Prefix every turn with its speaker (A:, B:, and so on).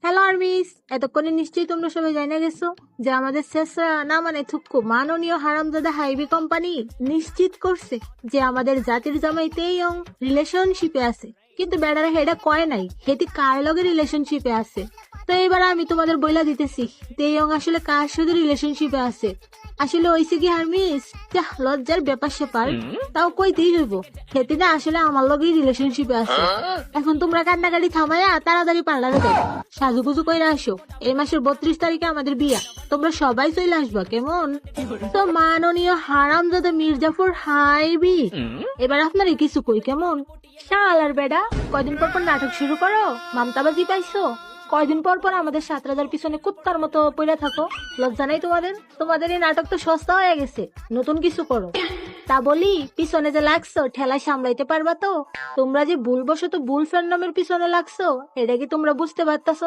A: Hello আরমিস, এতক্ষণে নিশ্চয়ই তোমরা সবাই জানা গেছো যে আমাদের শেষরা না মানে থুক্কু মাননীয় হারামজাদা হাইবে কোম্পানি নিশ্চিত করছে যে আমাদের জাতির জামাই তেইয়ং রিলেশনশিপে আছে। কিন্তু বেড়ারা হেডা কয় নাই হেতি কার লগে রিলেশনশিপে আছে। তো এবার আমি তোমাদের বইলা দিতেছি তেইয়ং আসলে কার সাথে রিলেশনশিপে আছে। আসলে হইছে কি হারমিস, লজ্জার ব্যাপার স্যাপার তাও কইতেই হইব, হেতি না আসলে আমার লগেই রিলেশনশিপে আছে। এখন তোমরা কান্নাকাটি থামায়া তাড়াতাড়ি পার্লারে যাও, সাজুগুজু কইরা আসো। এই মাসের 32 তারিখে আমাদের বিয়া, তোমরা সবাই চলে আসবা কেমন? তো মাননীয় হারামজাদা মির্জাফর হাইবি, এবার আপনার কিছু কই কেমন? শালার বেডা, কয়দিন পর পর নাটক শুরু করো, মামতাবাজি পাইছো? কয়দিন পর পর আমাদের সাতরাজার পিছনে কুত্তার মতো পড়ে থাকো, লজ্জা নাই তোমাদের? তোমাদের এই নাটক তো সস্তা হয়ে গেছে, নতুন কিছু করো। তা বলি, পিছনে যে লাগছো ঠেলা সামলাইতে পারবা তো? তোমরা যে ভুলবশত বুল ফ্যান্ডমের পিছনে লাগছো, এটা কি তোমরা বুঝতে পারতাছো